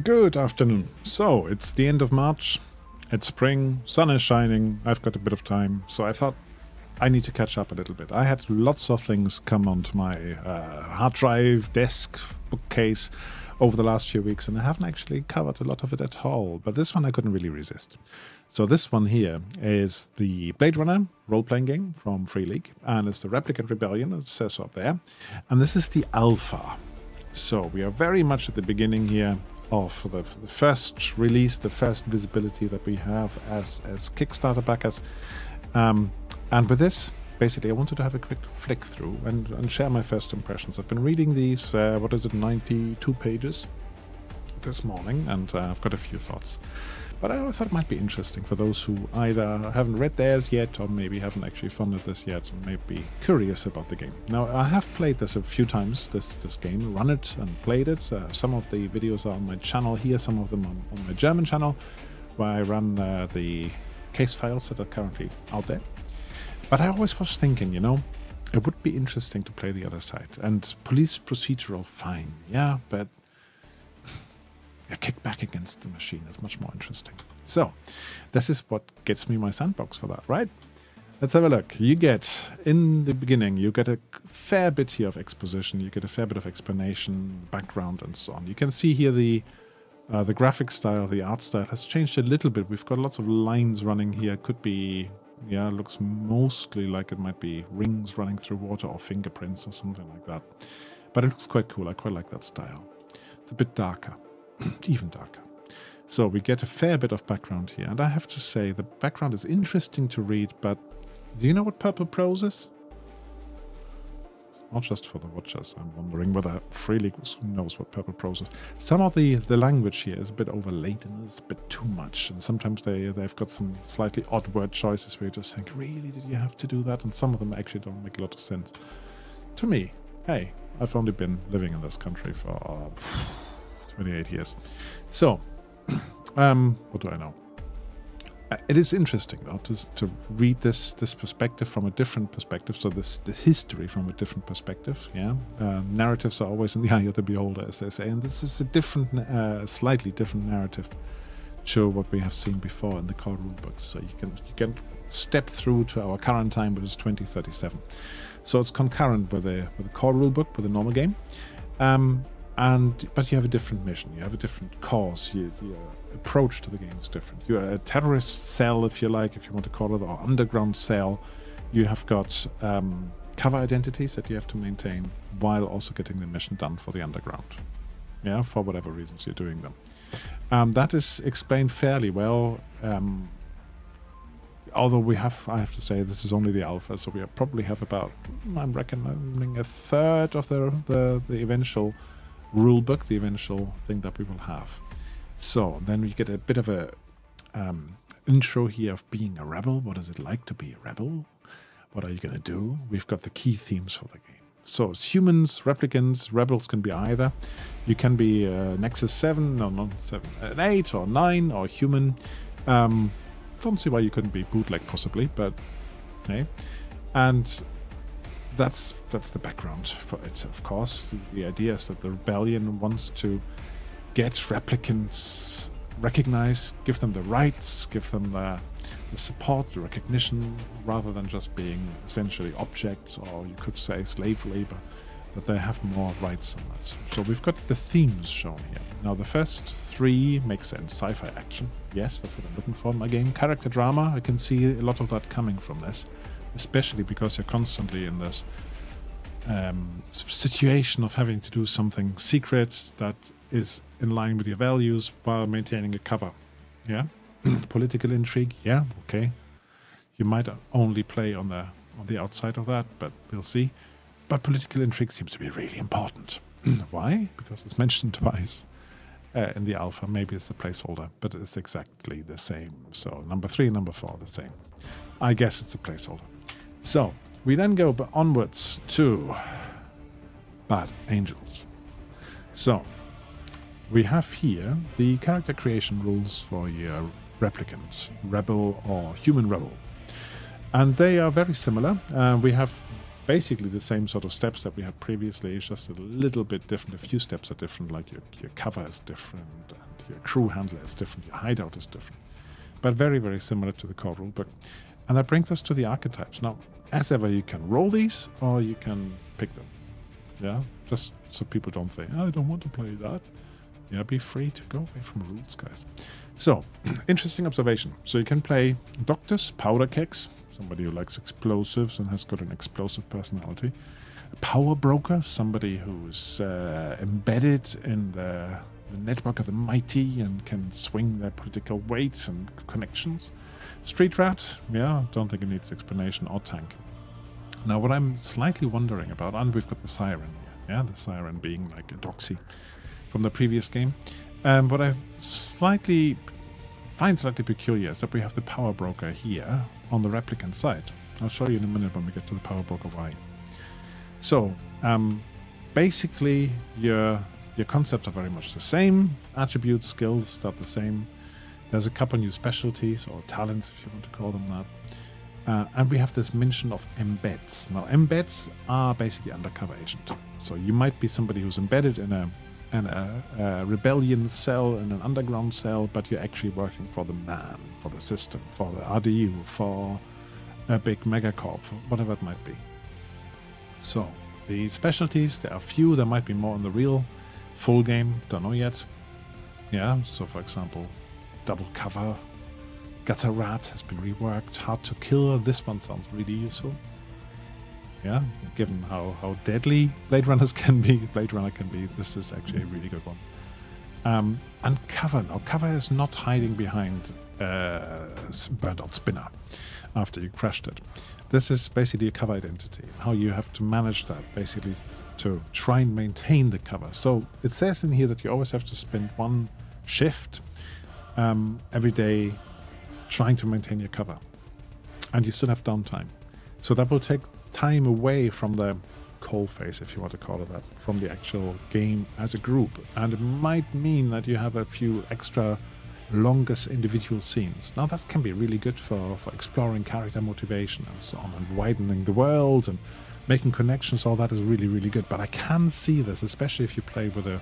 Good afternoon. So, it's the end of March, it's spring, sun is shining, I've got a bit of time, so I thought I need to catch up a little bit. I had lots of things come onto my hard drive, desk, bookcase over the last few weeks, and I haven't actually covered a lot of it at all, but this one I couldn't really resist. So this one here is the Blade Runner role-playing game from Free League, and it's the Replicant Rebellion, it says so up there, and this is the alpha. So we are very much at the beginning here of the first release, the first visibility that we have as Kickstarter backers. And with this, basically, I wanted to have a quick flick through and share my first impressions. I've been reading these, 92 pages this morning, and I've got a few thoughts. But I thought it might be interesting for those who either haven't read theirs yet or maybe haven't actually funded this yet and may be curious about the game. Now, I have played this a few times, this game, run it and played it. Some of the videos are on my channel here, some of them on my German channel, where I run the case files that are currently out there. But I always was thinking, it would be interesting to play the other side. And police procedural, fine, yeah, but a kick back against the machine is much more interesting. So, this is what gets me my sandbox for that, right? Let's have a look. You get, in the beginning, you get a fair bit here of exposition, you get a fair bit of explanation, background, and so on. You can see here the graphic style, the art style has changed a little bit. We've got lots of lines running here. Could be, yeah, it looks mostly like it might be rings running through water or fingerprints or something like that. But it looks quite cool. I quite like that style. It's a bit darker. Even darker. So we get a fair bit of background here, and I have to say the background is interesting to read, but do you know what purple prose is? Not just for the watchers, I'm wondering whether Free League knows what purple prose is. Some of the language here is a bit overlaid and it's a bit too much, and sometimes they've got some slightly odd word choices where you just think, really, did you have to do that? And some of them actually don't make a lot of sense. To me, hey, I've only been living in this country for 28 years. So, what do I know? It is interesting, though, to read this perspective from a different perspective. So this history from a different perspective. Yeah, narratives are always in the eye of the beholder, as they say, and this is a different, slightly different narrative to what we have seen before in the core rulebooks. So you can step through to our current time, which is 2037. So it's concurrent with the core rulebook, with the normal game. But you have a different mission, you have a different cause, your approach to the game is different. You're a terrorist cell, if you like, if you want to call it, or underground cell. You have got cover identities that you have to maintain while also getting the mission done for the underground. Yeah, for whatever reasons you're doing them. That is explained fairly well. Although I have to say, this is only the alpha, so we probably have about, I'm reckoning, a third of the eventual rulebook, the eventual thing that we will have. So then we get a bit of a intro here of being a rebel. What is it like to be a rebel? What are you going to do? We've got the key themes for the game. So it's humans, replicants, rebels can be either. You can be Nexus 7, no, not 7, an 8 or 9 or human. Don't see why you couldn't be bootleg possibly, but hey. And that's the background for it, of course. The idea is that the rebellion wants to get replicants recognized, give them the rights, give them the support, the recognition, rather than just being essentially objects, or you could say slave labor, that they have more rights than that. So we've got the themes shown here. Now the first three make sense. Sci-fi action, yes, that's what I'm looking for in my game. Character drama, I can see a lot of that coming from this. Especially because you're constantly in this situation of having to do something secret that is in line with your values while maintaining a cover. Yeah, political intrigue. Yeah, okay. You might only play on the outside of that, but we'll see. But political intrigue seems to be really important. Why? Because it's mentioned twice in the alpha. Maybe it's a placeholder, but it's exactly the same. So number 3 and number 4 are the same. I guess it's a placeholder. So, we then go onwards to Bad Angels. So, we have here the character creation rules for your replicant, rebel or human rebel. And they are very similar. We have basically the same sort of steps that we had previously. It's just a little bit different. A few steps are different, like your cover is different, and your crew handler is different, your hideout is different. But very, very similar to the core rulebook. And that brings us to the archetypes. Now, as ever, you can roll these, or you can pick them. Yeah, just so people don't say, I don't want to play that. Yeah, be free to go away from rules, guys. So, interesting observation. So you can play doctors, powder kegs, somebody who likes explosives and has got an explosive personality. A power broker, somebody who's embedded in the network of the mighty and can swing their political weight and connections. Street rat, yeah, don't think it needs explanation, or tank. Now, what I'm slightly wondering about, and we've got the siren here, yeah, the siren being like a doxy from the previous game. What I find slightly peculiar is that we have the power broker here on the replicant side. I'll show you in a minute when we get to the power broker why. So, basically, your concepts are very much the same. Attributes, skills, start the same. There's a couple new specialties, or talents, if you want to call them that. And we have this mention of embeds. Now, embeds are basically undercover agent. So you might be somebody who's embedded in a rebellion cell, in an underground cell, but you're actually working for the man, for the system, for the RDU, for a big megacorp, whatever it might be. So, the specialties, there are few, there might be more in the real full game, don't know yet. Yeah, so for example, double cover, gutter rat has been reworked, hard to kill, this one sounds really useful. Yeah, given how deadly Blade Runner can be, this is actually a really good one. And cover. Now, cover is not hiding behind burnt out spinner after you crashed it. This is basically a cover identity, how you have to manage that, basically, to try and maintain the cover. So it says in here that you always have to spend one shift every day trying to maintain your cover. And you still have downtime. So that will take time away from the coal phase, if you want to call it that, from the actual game as a group. And it might mean that you have a few extra longest individual scenes. Now that can be really good for exploring character motivation and so on, and widening the world and making connections. All that is really, really good. But I can see this, especially if you play with a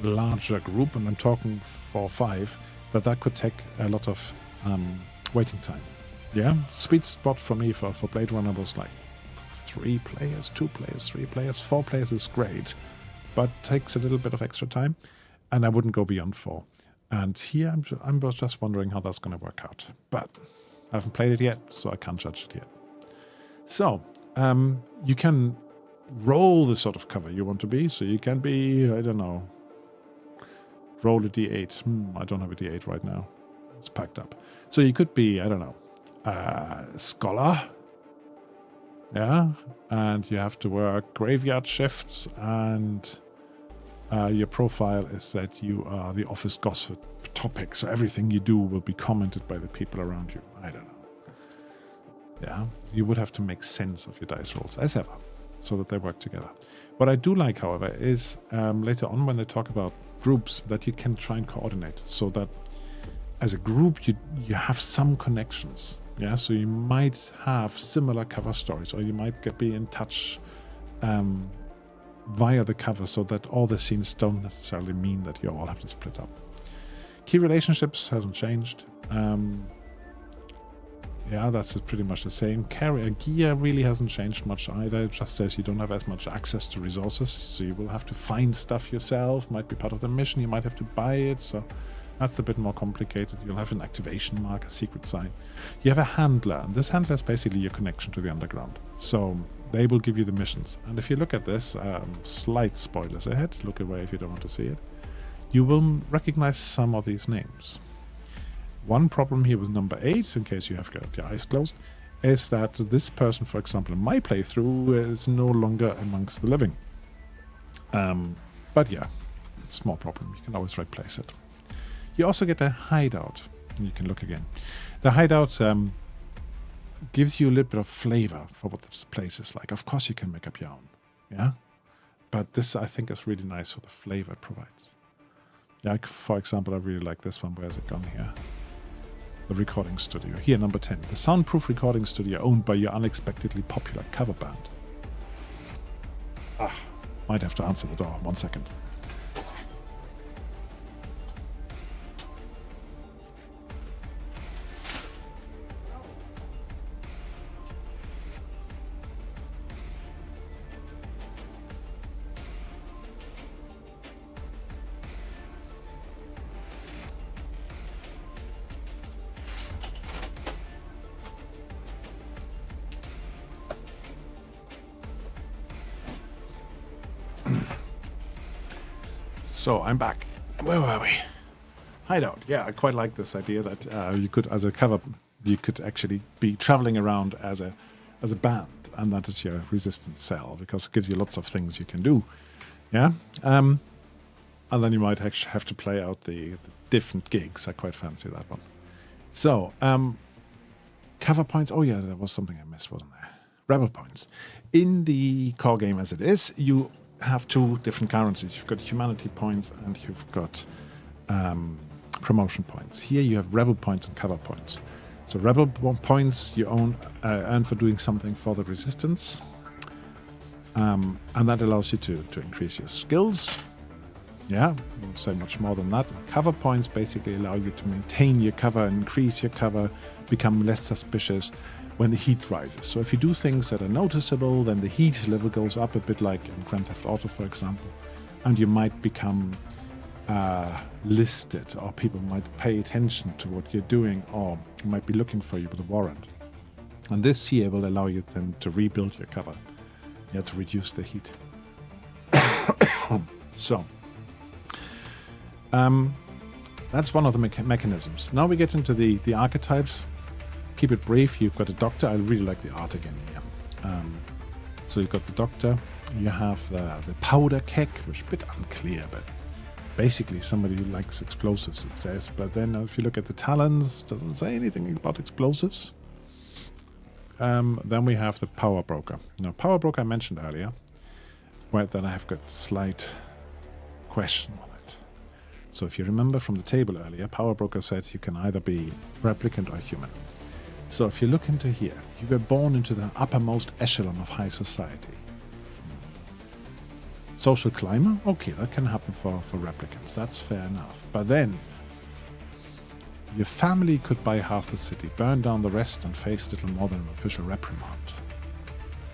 larger group, and I'm talking 4 or 5, that could take a lot of waiting time. Yeah, sweet spot for me for Blade Runner was like 3 players, 2 players, 3 players, 4 players is great, but takes a little bit of extra time, and I wouldn't go beyond 4. And here I'm just wondering how that's going to work out. But I haven't played it yet, so I can't judge it yet. So, you can roll the sort of cover you want to be. So you can be, I don't know, roll a d8. I don't have a d8 right now. It's packed up. So you could be, I don't know, scholar. Yeah, and you have to work graveyard shifts, and your profile is that you are the office gossip topic, so everything you do will be commented by the people around you. I don't know. Yeah, you would have to make sense of your dice rolls, as ever, so that they work together. What I do like, however, is later on when they talk about groups, that you can try and coordinate, so that as a group you have some connections. Yeah, so you might have similar cover stories, or you might be in touch via the cover, so that all the scenes don't necessarily mean that you all have to split up. Key relationships hasn't changed. Yeah, that's pretty much the same. Carrier gear really hasn't changed much either. It just says you don't have as much access to resources, so you will have to find stuff yourself. Might be part of the mission, you might have to buy it, so that's a bit more complicated. You'll have an activation mark, a secret sign. You have a handler, and this handler is basically your connection to the underground. So they will give you the missions. And if you look at this, slight spoilers ahead, look away if you don't want to see it, you will recognize some of these names. One problem here with number 8, in case you have got your eyes closed, is that this person, for example, in my playthrough, is no longer amongst the living. But yeah, small problem. You can always replace it. You also get a hideout. You can look again. The hideout gives you a little bit of flavor for what this place is like. Of course, you can make up your own, yeah? But this, I think, is really nice for the flavor it provides. Like, for example, I really like this one. Where's it gone here? the recording studio. Here, number 10. The soundproof recording studio owned by your unexpectedly popular cover band. Might have to answer the door. 1 second. So I'm back. Where were we? Hideout. Yeah, I quite like this idea that you could, as a cover, you could actually be traveling around as a band, and that is your resistance cell, because it gives you lots of things you can do. Yeah. And then you might actually have to play out the different gigs. I quite fancy that one. So cover points. Oh yeah, there was something I missed, wasn't there? Rebel points. In the core game as it is, you have two different currencies. You've got humanity points and you've got promotion points. Here you have rebel points and cover points. So rebel points you earn for doing something for the resistance, and that allows you to increase your skills. Yeah, I won't say much more than that. Cover points basically allow you to maintain your cover, increase your cover, become less suspicious when the heat rises. So if you do things that are noticeable, then the heat level goes up a bit, like in Grand Theft Auto, for example, and you might become listed, or people might pay attention to what you're doing, or might be looking for you with a warrant. And this here will allow you then to rebuild your cover, to reduce the heat. So that's one of the mechanisms. Now we get into the archetypes. Keep it brief. You've got a doctor. I really like the art again here. So you've got the doctor. You have the powder keg, which is a bit unclear, but basically somebody who likes explosives, it says. But then if you look at the talents, it doesn't say anything about explosives. Then we have the power broker. Now, power broker I mentioned earlier, where then I have got a slight question on it. So if you remember from the table earlier, power broker says you can either be replicant or human. So if you look into here, you were born into the uppermost echelon of high society. Social climber? Okay, that can happen for replicants. That's fair enough. But then, your family could buy half the city, burn down the rest, and face little more than an official reprimand.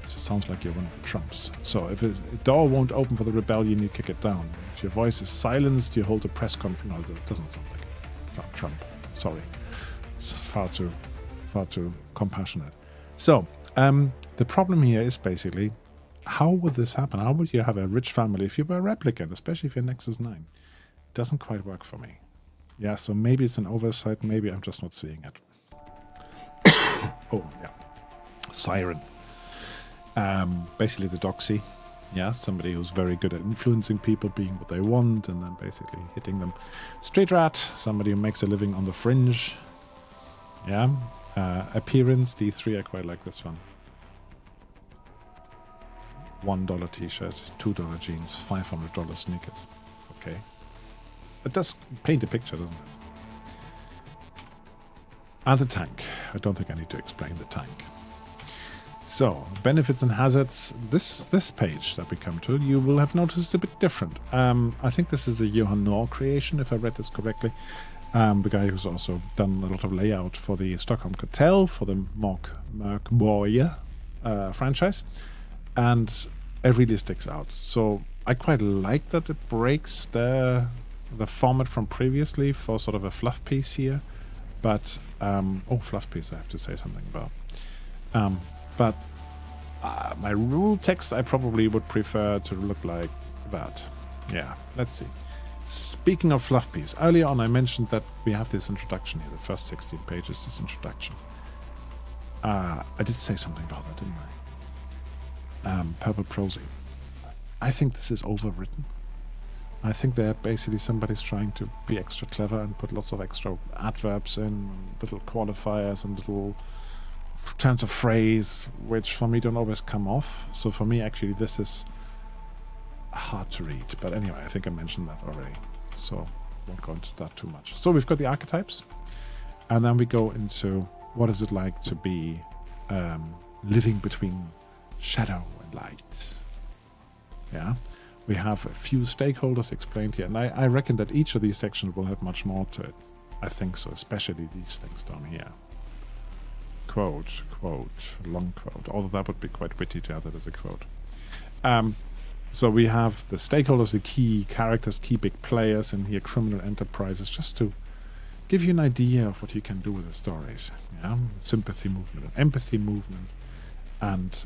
So it sounds like you're one of the Trumps. So if a door won't open for the rebellion, you kick it down. If your voice is silenced, you hold a press conference. No, that doesn't sound like Trump. Sorry. It's far too compassionate. So the problem here is basically, how would this happen? How would you have a rich family if you were a replicant, especially if you're Nexus 9? It doesn't quite work for me. Yeah, so maybe it's an oversight, maybe I'm just not seeing it. Oh, yeah. Siren. Basically the doxy. Yeah, somebody who's very good at influencing people, being what they want, and then basically hitting them. Street rat, somebody who makes a living on the fringe. Yeah. Appearance, D3, I quite like this one. $1 t-shirt, $2 jeans, $500 sneakers. Okay. It does paint a picture, doesn't it? And the tank. I don't think I need to explain the tank. So, benefits and hazards. This page that we come to, you will have noticed a bit different. I think this is a Johan Noor creation, if I read this correctly. The guy who's also done a lot of layout for the Stockholm Cartel, for the Merc Warrior franchise. And it really sticks out. So I quite like that it breaks the format from previously for sort of a fluff piece here. But, fluff piece I have to say something about. But my rule text I probably would prefer to look like that. Yeah, let's see. Speaking of fluff piece, earlier on I mentioned that we have this introduction here, the first 16 pages, this introduction. I did say something about that, didn't I? Purple prosy. I think this is overwritten. I think that basically somebody's trying to be extra clever and put lots of extra adverbs in, little qualifiers and little turns of phrase, which for me don't always come off. So for me, actually, this is hard to read. But anyway, I think I mentioned that already, so won't go into that too much. So we've got the archetypes. And then we go into what is it like to be living between shadow and light. Yeah, we have a few stakeholders explained here, and I reckon that each of these sections will have much more to it. I think so, especially these things down here. Quote, quote, long quote, although that would be quite witty to have that as a quote. So we have the stakeholders, the key characters, key big players in here, criminal enterprises, just to give you an idea of what you can do with the stories. Yeah, sympathy movement and empathy movement, and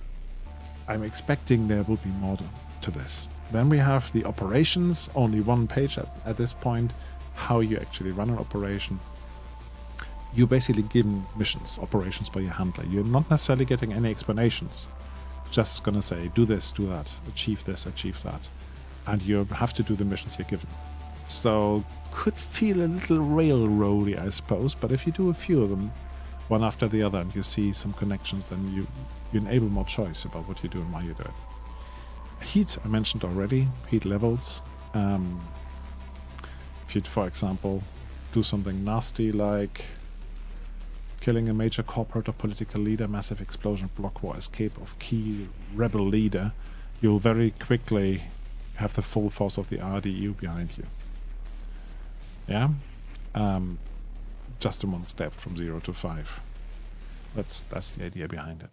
I'm expecting there will be more to this. Then we have the operations, only one page at this point, how you actually run an operation. You're basically given missions, operations by your handler. You're not necessarily getting any explanations. Just going to say, do this, do that, achieve this, achieve that. And you have to do the missions you're given. So, could feel a little railroady, I suppose, but if you do a few of them, one after the other, and you see some connections, then you enable more choice about what you do and why you do it. Heat, I mentioned already, heat levels. If you'd, for example, do something nasty like killing a major corporate or political leader, massive explosion, block war, escape of key rebel leader, you'll very quickly have the full force of the RDU behind you. Yeah? Just in one step from 0 to 5. That's the idea behind it.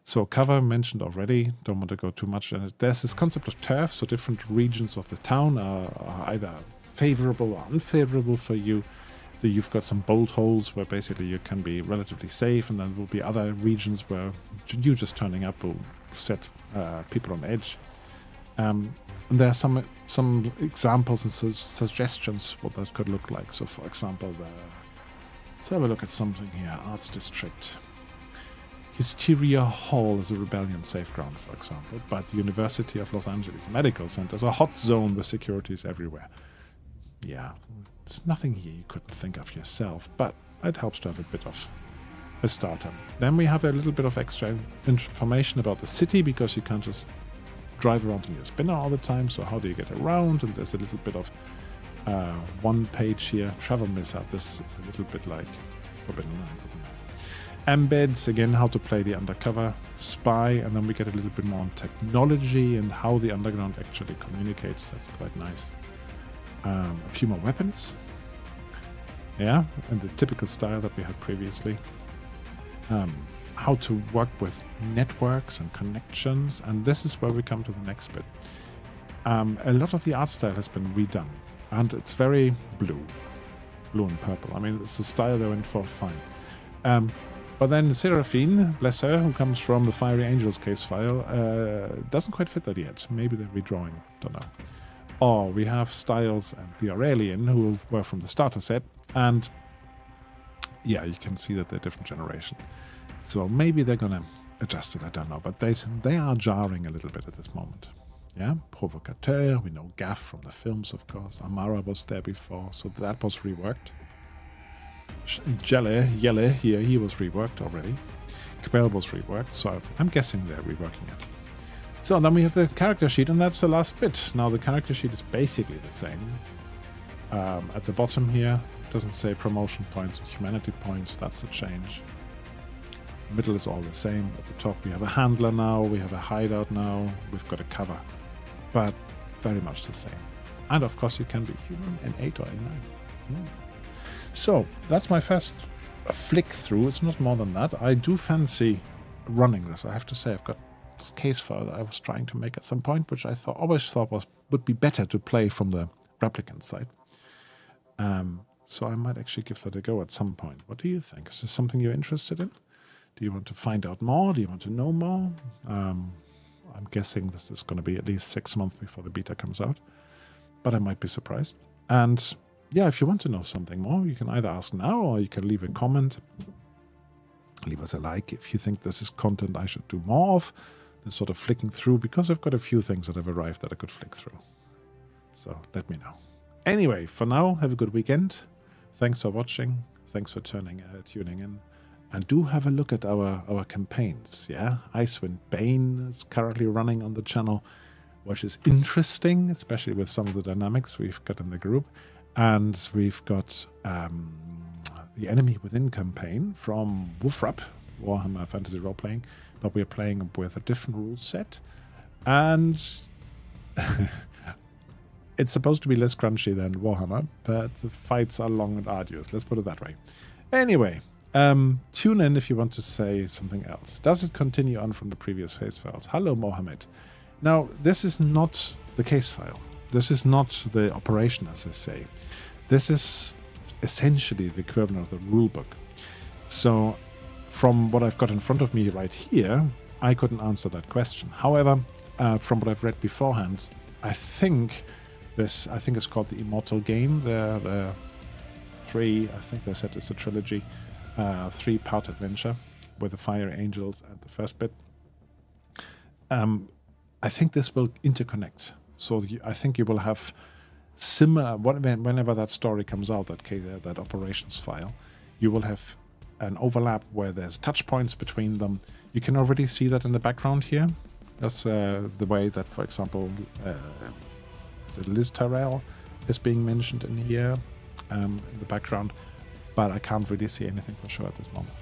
So cover mentioned already, don't want to go too much in it. There's this concept of turf, so different regions of the town are either favorable or unfavorable for you. You've got some bolt holes where basically you can be relatively safe, and then there will be other regions where you just turning up will set people on edge. And there are some examples and suggestions what that could look like. So, for example, let's have a look at something here. Arts District. Hysteria Hall is a rebellion safe ground, for example, but the University of Los Angeles Medical Center is a hot zone with securities everywhere. Yeah, it's nothing here you couldn't think of yourself, but it helps to have a bit of a starter. Then we have a little bit of extra information about the city, because you can't just drive around in your spinner all the time, so how do you get around? And there's a little bit of one page here, travel mishap. This is a little bit like Forbidden Lands, isn't it? Embeds, again, how to play the undercover spy, and then we get a little bit more on technology and how the underground actually communicates. That's quite nice. A few more weapons. Yeah, in the typical style that we had previously. How to work with networks and connections, and this is where we come to the next bit. A lot of the art style has been redone, and it's very blue and purple. I mean, it's the style they went for, fine. But then Seraphine, bless her, who comes from the Fiery Angels case file, doesn't quite fit that yet. Maybe they're redrawing, don't know. Or we have Styles and the Aurelian, who were from the starter set, and yeah, you can see that they're different generation. So maybe they're gonna adjust it, I don't know, but they are jarring a little bit at this moment. Yeah, Provocateur, we know Gaff from the films, of course. Amara was there before, so that was reworked. Yelle here, he was reworked already. Quell was reworked, so I'm guessing they're reworking it. So then we have the character sheet, and that's the last bit. Now the character sheet is basically the same. At the bottom here, it doesn't say promotion points or humanity points, that's a change. The middle is all the same. At the top we have a handler now, we have a hideout now, we've got a cover. But very much the same. And of course you can be human in 8 or in 9. So that's my first flick through. It's not more than that. I do fancy running this. I have to say, I've got this case file that I was trying to make at some point, which I always thought would be better to play from the Replicant side. So I might actually give that a go at some point. What do you think? Is this something you're interested in? Do you want to find out more? Do you want to know more? I'm guessing this is going to be at least 6 months before the beta comes out, but I might be surprised. And yeah, if you want to know something more, you can either ask now or you can leave a comment. Leave us a like if you think this is content I should do more of. This sort of flicking through, because I've got a few things that have arrived that I could flick through. So let me know. Anyway, for now, have a good weekend. Thanks for watching. Thanks for tuning in. And do have a look at our campaigns. Yeah, Icewind Bane is currently running on the channel, which is interesting, especially with some of the dynamics we've got in the group. And we've got the Enemy Within campaign from Wolfrap, Warhammer Fantasy Role Playing, but we're playing with a different rule set, and it's supposed to be less crunchy than Warhammer, but the fights are long and arduous, let's put it that way. Anyway, tune in if you want to say something else. Does it continue on from the previous case files? Hello, Mohammed. Now, this is not the case file. This is not the operation, as I say. This is essentially the equivalent of the rulebook. So, from what I've got in front of me right here, I couldn't answer that question. However, from what I've read beforehand, I think it's called the Immortal Game. The three, I think they said it's a trilogy, 3-part adventure with the Fire Angels and the first bit. I think this will interconnect. So I think you will have similar, whenever that story comes out, that operations file, you will have an overlap where there's touch points between them. You can already see that in the background here. That's the way that, for example, Liz Tyrell is being mentioned in here in the background, but I can't really see anything for sure at this moment.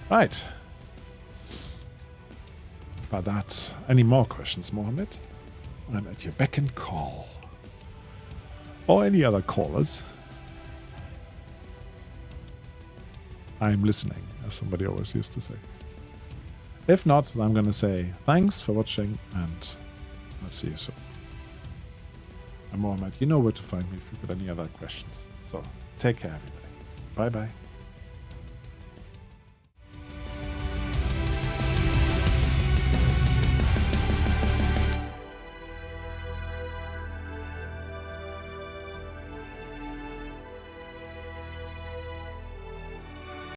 Right. But that's any more questions, Mohammed? I'm at your beck and call. Or any other callers. I'm listening, as somebody always used to say. If not, I'm going to say thanks for watching, and I'll see you soon. And Mohammed, you know where to find me if you've got any other questions. So take care, everybody. Bye-bye.